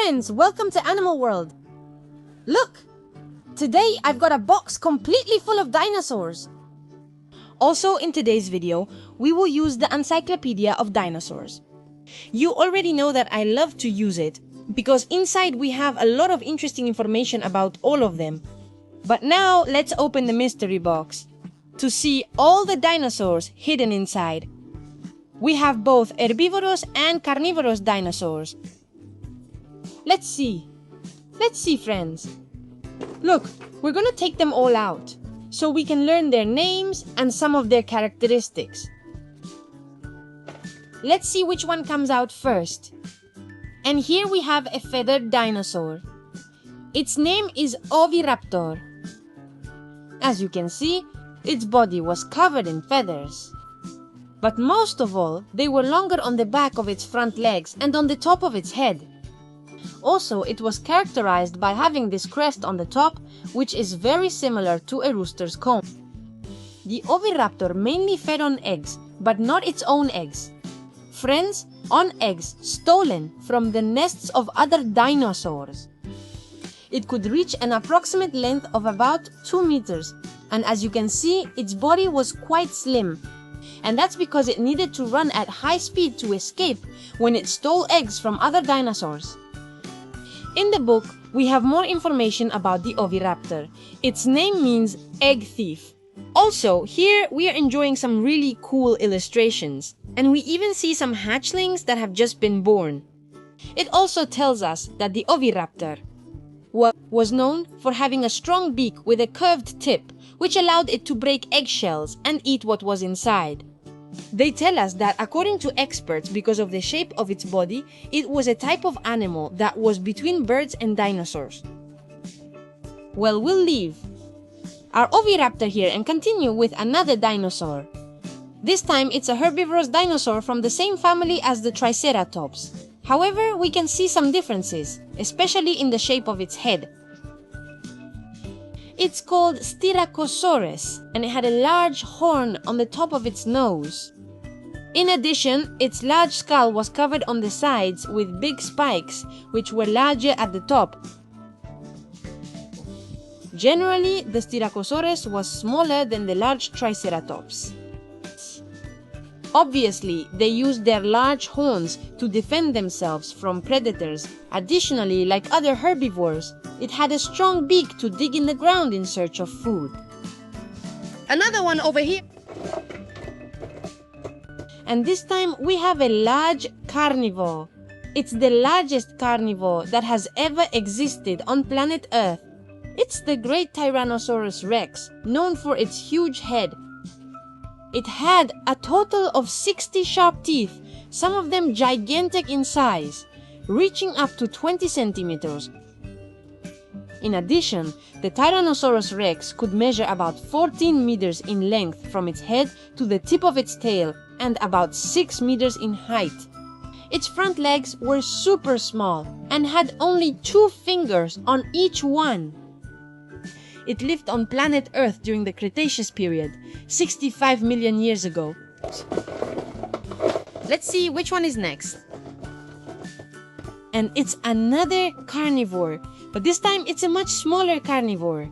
friends, welcome to Animal World. Look, today I've got a box completely full of dinosaurs. Also in today's video, we will use the Encyclopedia of Dinosaurs. You already know that I love to use it because inside we have a lot of interesting information about all of them. But now let's open the mystery box to see all the dinosaurs hidden inside. We have both herbivorous and carnivorous dinosaurs. Let's see, friends. Look, we're gonna take them all out so we can learn their names and some of their characteristics. Let's see which one comes out first. And here we have a feathered dinosaur. Its name is Oviraptor. As you can see, its body was covered in feathers. But most of all, they were longer on the back of its front legs and on the top of its head. Also, it was characterized by having this crest on the top, which is very similar to a rooster's comb. The Oviraptor mainly fed on eggs, but not its own eggs. Friends, on eggs stolen from the nests of other dinosaurs. It could reach an approximate length of about 2 meters, and as you can see, its body was quite slim. And that's because it needed to run at high speed to escape when it stole eggs from other dinosaurs. In the book, we have more information about the Oviraptor. Its name means egg thief. Also, here we are enjoying some really cool illustrations, and we even see some hatchlings that have just been born. It also tells us that the Oviraptor was known for having a strong beak with a curved tip, which allowed it to break eggshells and eat what was inside. They tell us that according to experts, because of the shape of its body, it was a type of animal that was between birds and dinosaurs. Well, we'll leave our Oviraptor here and continue with another dinosaur. This time it's a herbivorous dinosaur from the same family as the Triceratops. However, we can see some differences, especially in the shape of its head. It's called Styracosaurus, and it had a large horn on the top of its nose. In addition, its large skull was covered on the sides with big spikes, which were larger at the top. Generally, the Styracosaurus was smaller than the large Triceratops. Obviously, they used their large horns to defend themselves from predators. Additionally, like other herbivores, it had a strong beak to dig in the ground in search of food. Another one over here. And this time we have a large carnivore. It's the largest carnivore that has ever existed on planet Earth. It's the great Tyrannosaurus rex, known for its huge head. It had a total of 60 sharp teeth, some of them gigantic in size, reaching up to 20 centimeters. In addition, the Tyrannosaurus rex could measure about 14 meters in length from its head to the tip of its tail and about 6 meters in height. Its front legs were super small and had only 2 fingers on each one. It lived on planet Earth during the Cretaceous period, 65 million years ago. Let's see which one is next. And it's another carnivore, but this time it's a much smaller carnivore.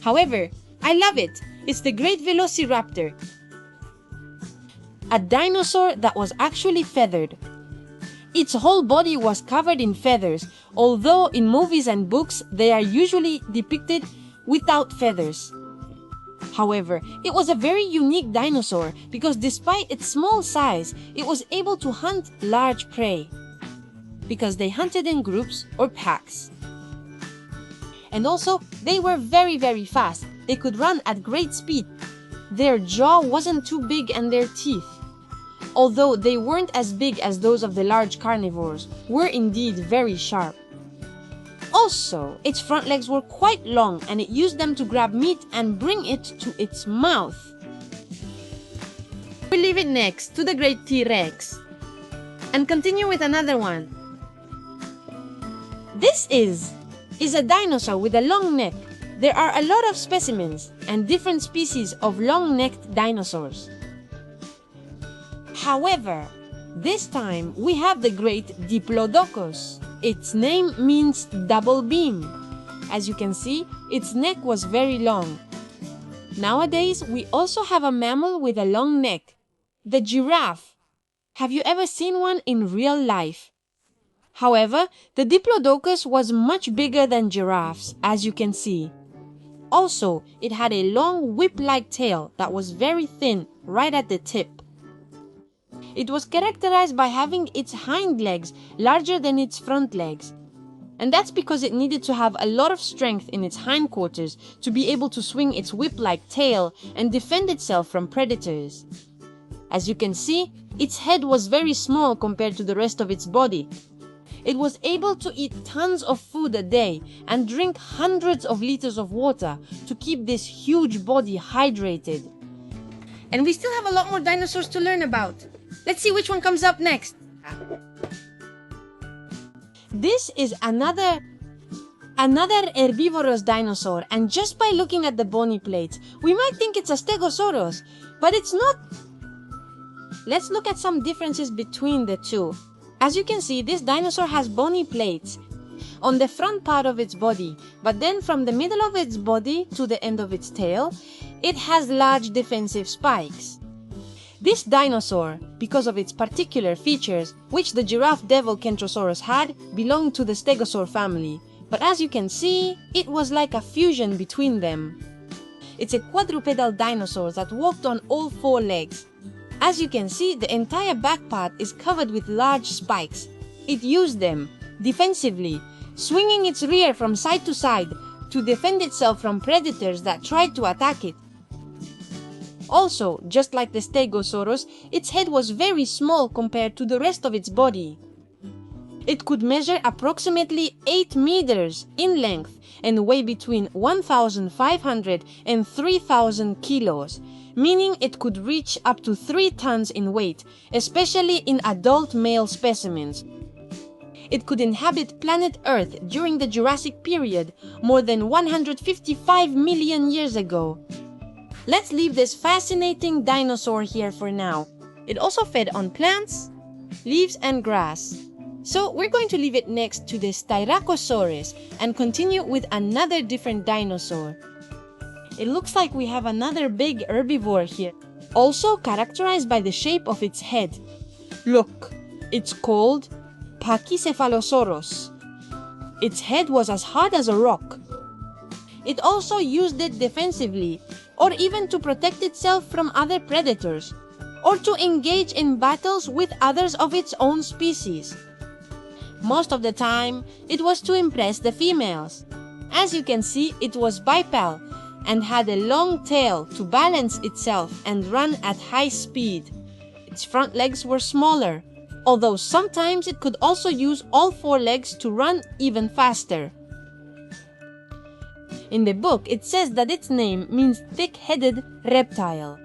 However, I love it. It's the great Velociraptor, a dinosaur that was actually feathered. Its whole body was covered in feathers, although in movies and books they are usually depicted without feathers. However, it was a very unique dinosaur because despite its small size, it was able to hunt large prey because they hunted in groups or packs. And also, they were very, very fast. They could run at great speed. Their jaw wasn't too big and their teeth, although they weren't as big as those of the large carnivores, were indeed very sharp. Also, its front legs were quite long and it used them to grab meat and bring it to its mouth. We leave it next to the great T-Rex and continue with another one. This is a dinosaur with a long neck. There are a lot of specimens and different species of long-necked dinosaurs. However, this time we have the great Diplodocus. Its name means double beam. As you can see, its neck was very long. Nowadays, we also have a mammal with a long neck, the giraffe. Have you ever seen one in real life? However, the Diplodocus was much bigger than giraffes, as you can see. Also, it had a long whip-like tail that was very thin right at the tip. It was characterized by having its hind legs larger than its front legs. And that's because it needed to have a lot of strength in its hindquarters to be able to swing its whip-like tail and defend itself from predators. As you can see, its head was very small compared to the rest of its body. It was able to eat tons of food a day and drink hundreds of liters of water to keep this huge body hydrated. And we still have a lot more dinosaurs to learn about. Let's see which one comes up next. This is another herbivorous dinosaur, and just by looking at the bony plates, we might think it's a Stegosaurus, but it's not. Let's look at some differences between the two. As you can see, this dinosaur has bony plates on the front part of its body, but then from the middle of its body to the end of its tail, it has large defensive spikes. This dinosaur, because of its particular features, which the giraffe devil Kentrosaurus had, belonged to the Stegosaur family, but as you can see, it was like a fusion between them. It's a quadrupedal dinosaur that walked on all four legs. As you can see, the entire back part is covered with large spikes. It used them defensively, swinging its rear from side to side to defend itself from predators that tried to attack it. Also, just like the Stegosaurus, its head was very small compared to the rest of its body. It could measure approximately 8 meters in length and weigh between 1,500 and 3,000 kilos, meaning it could reach up to 3 tons in weight, especially in adult male specimens. It could inhabit planet Earth during the Jurassic period, more than 155 million years ago. Let's leave this fascinating dinosaur here for now. It also fed on plants, leaves, and grass. So we're going to leave it next to the Styracosaurus and continue with another different dinosaur. It looks like we have another big herbivore here, also characterized by the shape of its head. Look, it's called Pachycephalosaurus. Its head was as hard as a rock. It also used it defensively, or even to protect itself from other predators, or to engage in battles with others of its own species. Most of the time, it was to impress the females. As you can see, it was bipedal and had a long tail to balance itself and run at high speed. Its front legs were smaller, although sometimes it could also use all 4 legs to run even faster. In the book, it says that its name means thick-headed reptile.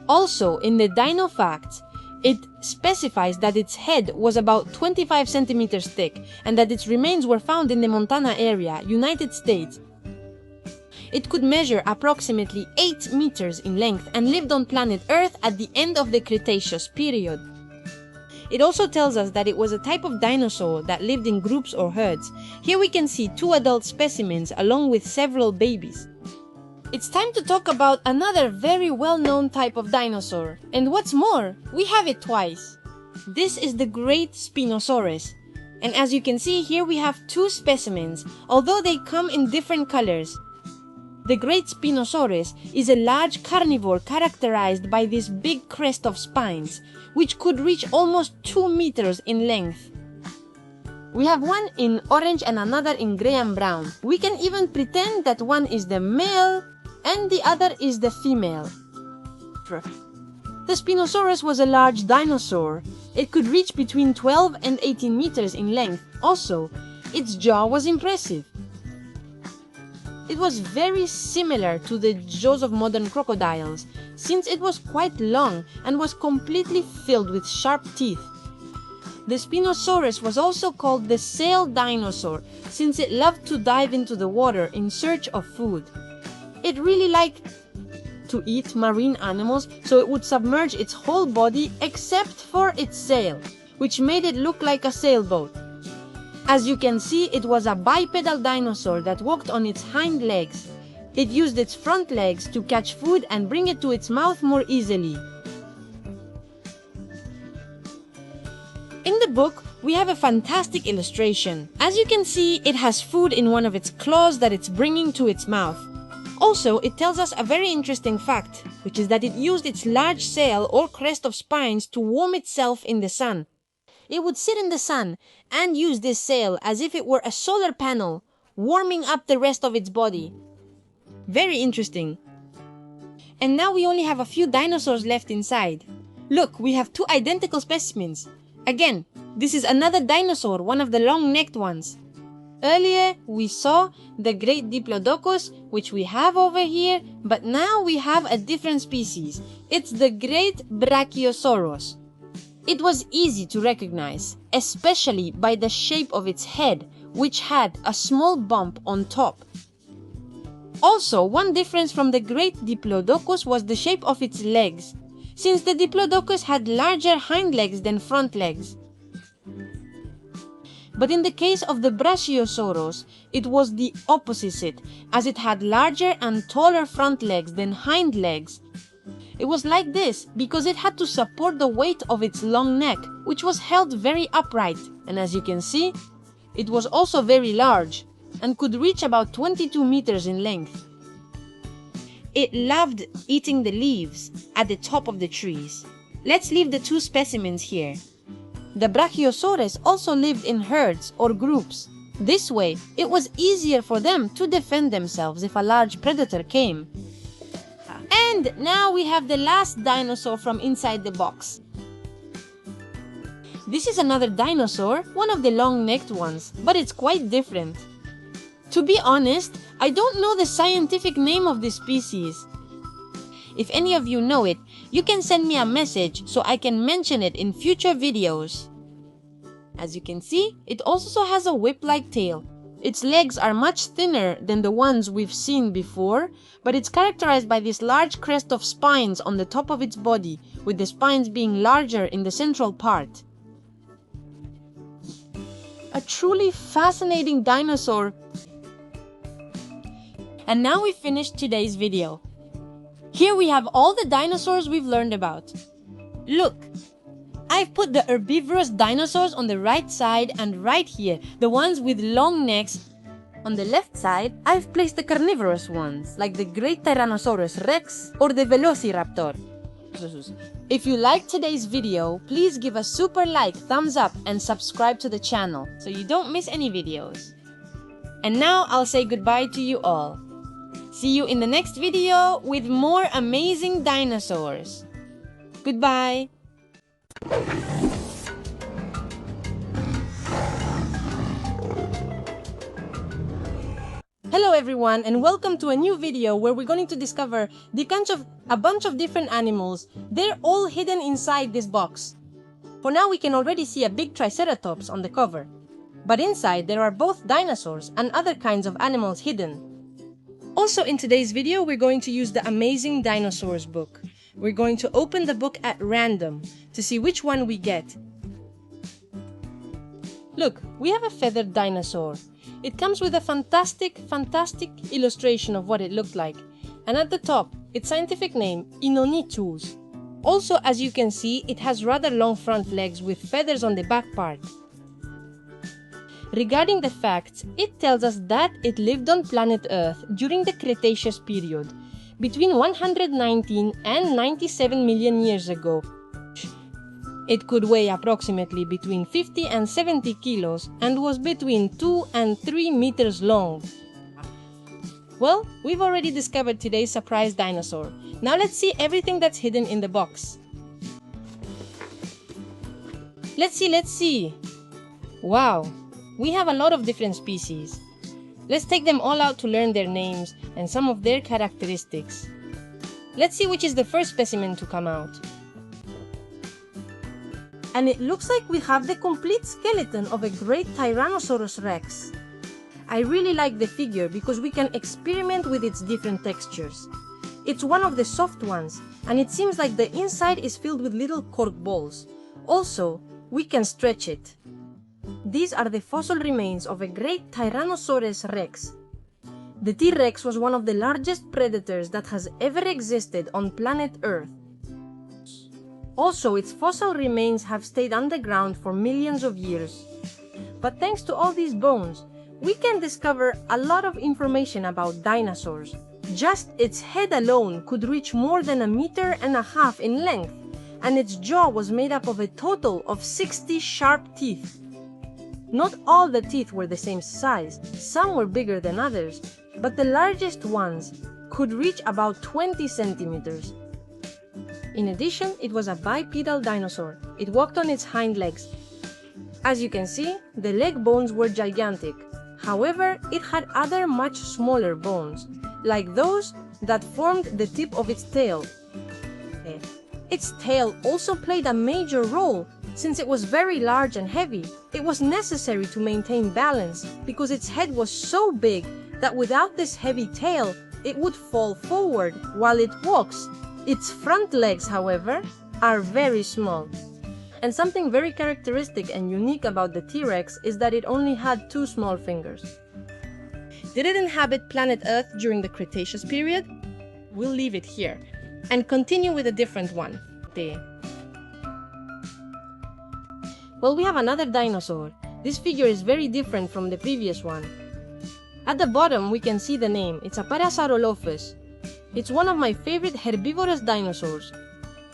Also, in the Dino Facts, it specifies that its head was about 25 centimeters thick and that its remains were found in the Montana area, United States. It could measure approximately 8 meters in length and lived on planet Earth at the end of the Cretaceous period. It also tells us that it was a type of dinosaur that lived in groups or herds. Here we can see 2 adult specimens along with several babies. It's time to talk about another very well-known type of dinosaur. And what's more, we have it twice. This is the great Spinosaurus. And as you can see, here we have 2 specimens, although they come in different colors. The great Spinosaurus is a large carnivore characterized by this big crest of spines, which could reach almost 2 meters in length. We have one in orange and another in gray and brown. We can even pretend that one is the male and the other is the female. The Spinosaurus was a large dinosaur. It could reach between 12 and 18 meters in length. Also, its jaw was impressive. It was very similar to the jaws of modern crocodiles, since it was quite long and was completely filled with sharp teeth. The Spinosaurus was also called the sail dinosaur, since it loved to dive into the water in search of food. It really liked to eat marine animals, so it would submerge its whole body except for its sail, which made it look like a sailboat. As you can see, it was a bipedal dinosaur that walked on its hind legs. It used its front legs to catch food and bring it to its mouth more easily. In the book, we have a fantastic illustration. As you can see, it has food in one of its claws that it's bringing to its mouth. Also, it tells us a very interesting fact, which is that it used its large sail or crest of spines to warm itself in the sun. It would sit in the sun and use this sail as if it were a solar panel, warming up the rest of its body. Very interesting. And now we only have a few dinosaurs left inside. Look, we have two identical specimens. Again, this is another dinosaur, one of the long-necked ones. Earlier, we saw the great Diplodocus, which we have over here, but now we have a different species. It's the great Brachiosaurus. It was easy to recognize, especially by the shape of its head, which had a small bump on top. Also, one difference from the great Diplodocus was the shape of its legs, since the Diplodocus had larger hind legs than front legs. But in the case of the Brachiosaurus, it was the opposite, as it had larger and taller front legs than hind legs. It was like this because it had to support the weight of its long neck, which was held very upright, and as you can see, it was also very large and could reach about 22 meters in length. It loved eating the leaves at the top of the trees. Let's leave the two specimens here. The Brachiosaurus also lived in herds or groups. This way, it was easier for them to defend themselves if a large predator came. And now we have the last dinosaur from inside the box. This is another dinosaur, one of the long-necked ones, but it's quite different. To be honest, I don't know the scientific name of this species. If any of you know it, you can send me a message so I can mention it in future videos. As you can see, it also has a whip-like tail. Its legs are much thinner than the ones we've seen before, but it's characterized by this large crest of spines on the top of its body, with the spines being larger in the central part. A truly fascinating dinosaur. And now we've finished today's video. Here we have all the dinosaurs we've learned about. Look, I've put the herbivorous dinosaurs on the right side and right here, the ones with long necks. On the left side, I've placed the carnivorous ones, like the great Tyrannosaurus rex or the Velociraptor. If you liked today's video, please give a super like, thumbs up, and subscribe to the channel so you don't miss any videos. And now I'll say goodbye to you all. See you in the next video with more amazing dinosaurs. Goodbye. Hello everyone, and welcome to a new video where we're going to discover a bunch of different animals. They're all hidden inside this box. For now we can already see a big Triceratops on the cover. But inside there are both dinosaurs and other kinds of animals hidden. Also in today's video we're going to use the Amazing Dinosaurs book. We're going to open the book at random to see which one we get. Look, we have a feathered dinosaur. It comes with a fantastic illustration of what it looked like. And at the top, its scientific name, Inonitus. Also, as you can see, it has rather long front legs with feathers on the back part. Regarding the facts, it tells us that it lived on planet Earth during the Cretaceous period, between 119 and 97 million years ago. It could weigh approximately between 50 and 70 kilos and was between 2 and 3 meters long. Well, we've already discovered today's surprise dinosaur. Now let's see everything that's hidden in the box. Let's see. Wow, we have a lot of different species. Let's take them all out to learn their names and some of their characteristics. Let's see which is the first specimen to come out. And it looks like we have the complete skeleton of a great Tyrannosaurus rex. I really like the figure because we can experiment with its different textures. It's one of the soft ones, and it seems like the inside is filled with little cork balls. Also, we can stretch it. These are the fossil remains of a great Tyrannosaurus rex. The T-Rex was one of the largest predators that has ever existed on planet Earth. Also, its fossil remains have stayed underground for millions of years. But thanks to all these bones, we can discover a lot of information about dinosaurs. Just its head alone could reach more than 1.5 meters in length, and its jaw was made up of a total of 60 sharp teeth. Not all the teeth were the same size, some were bigger than others, but the largest ones could reach about 20 centimeters. In addition, it was a bipedal dinosaur. It walked on its hind legs. As you can see, the leg bones were gigantic. However, it had other much smaller bones, like those that formed the tip of its tail. Its tail also played a major role. Since it was very large and heavy, it was necessary to maintain balance because its head was so big that without this heavy tail, it would fall forward while it walks. Its front legs, however, are very small. And something very characteristic and unique about the T-Rex is that it only had 2 small fingers. Did it inhabit planet Earth during the Cretaceous period? We'll leave it here and continue with a different one. Well, we have another dinosaur. This figure is very different from the previous one. At the bottom, we can see the name. It's a Parasaurolophus. It's one of my favorite herbivorous dinosaurs.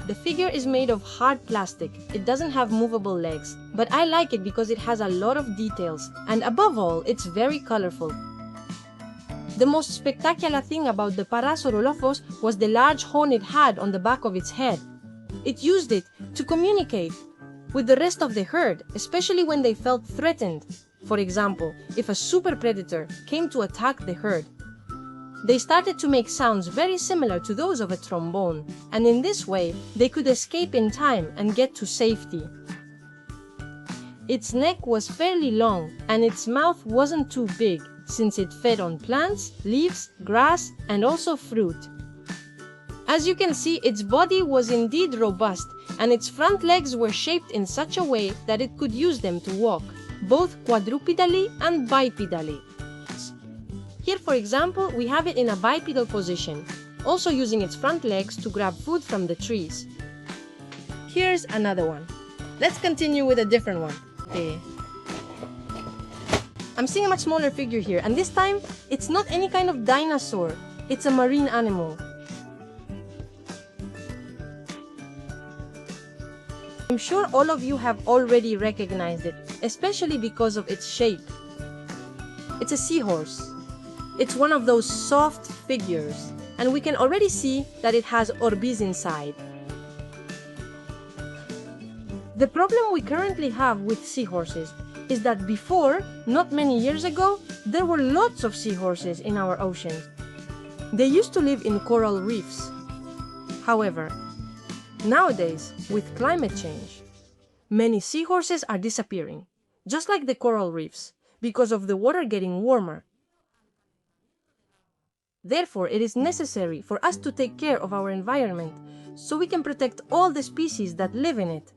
The figure is made of hard plastic. It doesn't have movable legs, but I like it because it has a lot of details, and above all, it's very colorful. The most spectacular thing about the Parasaurolophus was the large horn it had on the back of its head. It used it to communicate with the rest of the herd, especially when they felt threatened. For example, if a super predator came to attack the herd, they started to make sounds very similar to those of a trombone, and in this way, they could escape in time and get to safety. Its neck was fairly long, and its mouth wasn't too big, since it fed on plants, leaves, grass, and also fruit. As you can see, its body was indeed robust, and its front legs were shaped in such a way that it could use them to walk, both quadrupedally and bipedally. Here, for example, we have it in a bipedal position, also using its front legs to grab food from the trees. Here's another one. Let's continue with a different one. I'm seeing a much smaller figure here, and this time, it's not any kind of dinosaur. It's a marine animal. I'm sure all of you have already recognized it, especially because of its shape. It's a seahorse. It's one of those soft figures, and we can already see that it has orbits inside. The problem we currently have with seahorses is that before, not many years ago, there were lots of seahorses in our oceans. They used to live in coral reefs. However, nowadays, with climate change, many seahorses are disappearing, just like the coral reefs, because of the water getting warmer. Therefore, it is necessary for us to take care of our environment so we can protect all the species that live in it.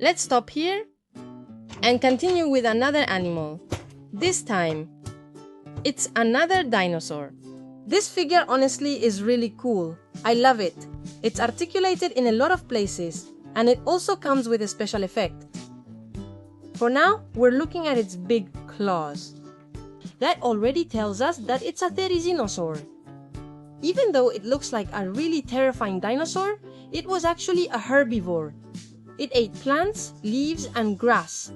Let's stop here and continue with another animal. This time, it's another dinosaur. This figure honestly is really cool. I love it. It's articulated in a lot of places, and it also comes with a special effect. For now, we're looking at its big claws. That already tells us that it's a Therizinosaur. Even though it looks like a really terrifying dinosaur, it was actually a herbivore. It ate plants, leaves, and grass.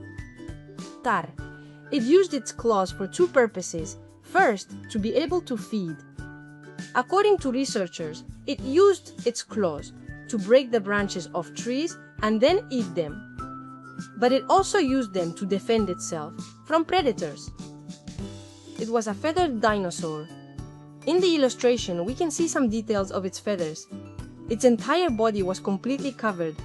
It used its claws for 2 purposes. First, to be able to feed. According to researchers, it used its claws to break the branches of trees and then eat them. But it also used them to defend itself from predators. It was a feathered dinosaur. In the illustration, we can see some details of its feathers. Its entire body was completely covered.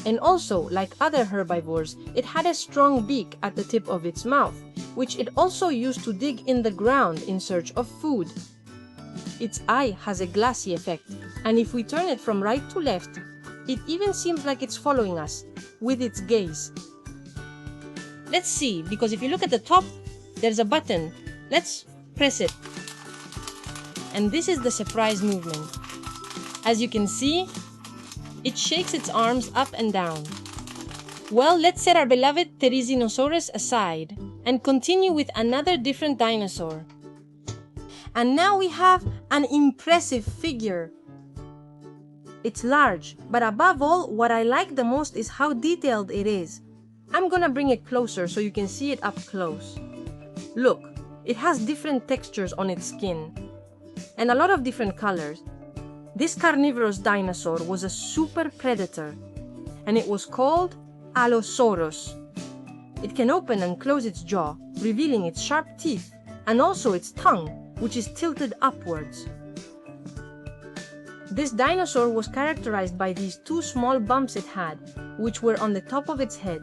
And also, like other herbivores, it had a strong beak at the tip of its mouth, which it also used to dig in the ground in search of food. Its eye has a glassy effect, and if we turn it from right to left, it even seems like it's following us with its gaze. Let's see, because if you look at the top, there's a button. Let's press it. And this is the surprise movement. As you can see, it shakes its arms up and down. Well, let's set our beloved Therizinosaurus aside and continue with another different dinosaur. And now we have an impressive figure. It's large, but above all, what I like the most is how detailed it is. I'm gonna bring it closer so you can see it up close. Look, it has different textures on its skin and a lot of different colors. This carnivorous dinosaur was a super predator, and it was called Allosaurus. It can open and close its jaw, revealing its sharp teeth, and also its tongue, which is tilted upwards. This dinosaur was characterized by these two small bumps it had, which were on the top of its head.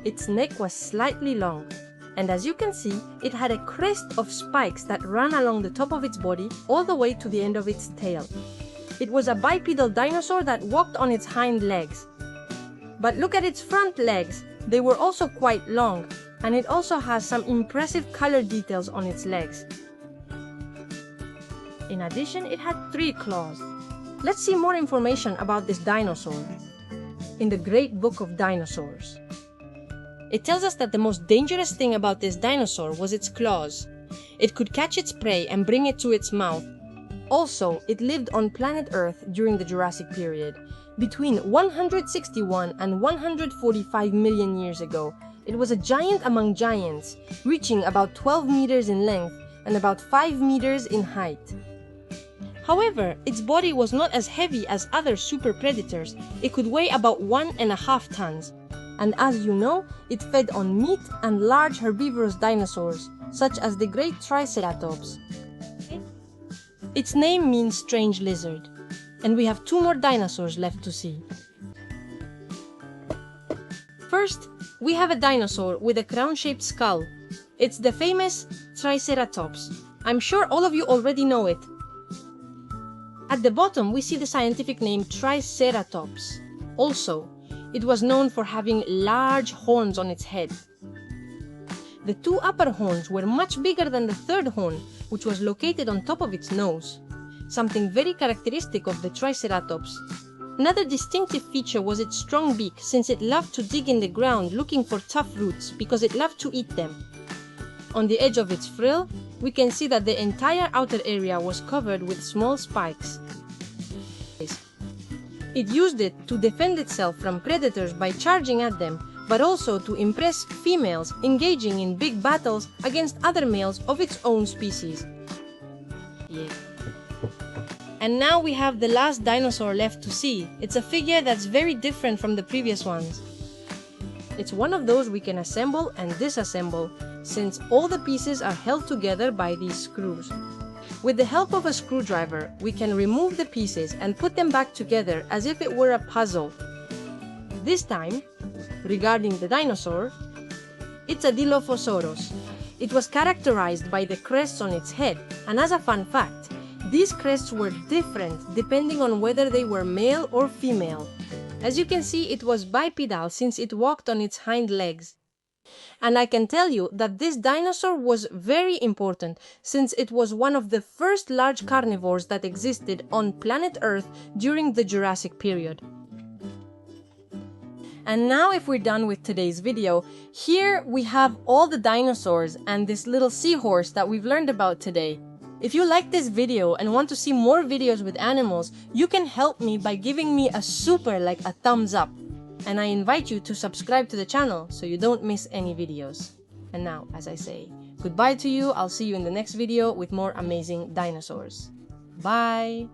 Its neck was slightly long, and as you can see, it had a crest of spikes that ran along the top of its body all the way to the end of its tail. It was a bipedal dinosaur that walked on its hind legs. But look at its front legs, they were also quite long, and it also has some impressive color details on its legs. In addition, it had 3 claws. Let's see more information about this dinosaur in the Great Book of Dinosaurs. It tells us that the most dangerous thing about this dinosaur was its claws. It could catch its prey and bring it to its mouth. Also, it lived on planet Earth during the Jurassic period. Between 161 and 145 million years ago, it was a giant among giants, reaching about 12 meters in length and about 5 meters in height. However, its body was not as heavy as other super predators. It could weigh about 1.5 tons. And as you know, it fed on meat and large herbivorous dinosaurs, such as the great Triceratops. Its name means strange lizard. And we have 2 more dinosaurs left to see. First, we have a dinosaur with a crown-shaped skull. It's the famous Triceratops. I'm sure all of you already know it. At the bottom, we see the scientific name Triceratops. Also, it was known for having large horns on its head. The 2 upper horns were much bigger than the 3rd horn, which was located on top of its nose, something very characteristic of the Triceratops. Another distinctive feature was its strong beak, since it loved to dig in the ground looking for tough roots because it loved to eat them. On the edge of its frill, we can see that the entire outer area was covered with small spikes. It used it to defend itself from predators by charging at them, but also to impress females engaging in big battles against other males of its own species. And now we have the last dinosaur left to see. It's a figure that's very different from the previous ones. It's one of those we can assemble and disassemble, since all the pieces are held together by these screws. With the help of a screwdriver, we can remove the pieces and put them back together as if it were a puzzle. This time, regarding the dinosaur, it's a Dilophosaurus. It was characterized by the crests on its head, and as a fun fact, these crests were different depending on whether they were male or female. As you can see, it was bipedal since it walked on its hind legs. And I can tell you that this dinosaur was very important since it was one of the first large carnivores that existed on planet Earth during the Jurassic period. And now if we're done with today's video, here we have all the dinosaurs and this little seahorse that we've learned about today. If you like this video and want to see more videos with animals, you can help me by giving me a thumbs up. And I invite you to subscribe to the channel so you don't miss any videos. And now, as I say, goodbye to you. I'll see you in the next video with more amazing dinosaurs. Bye!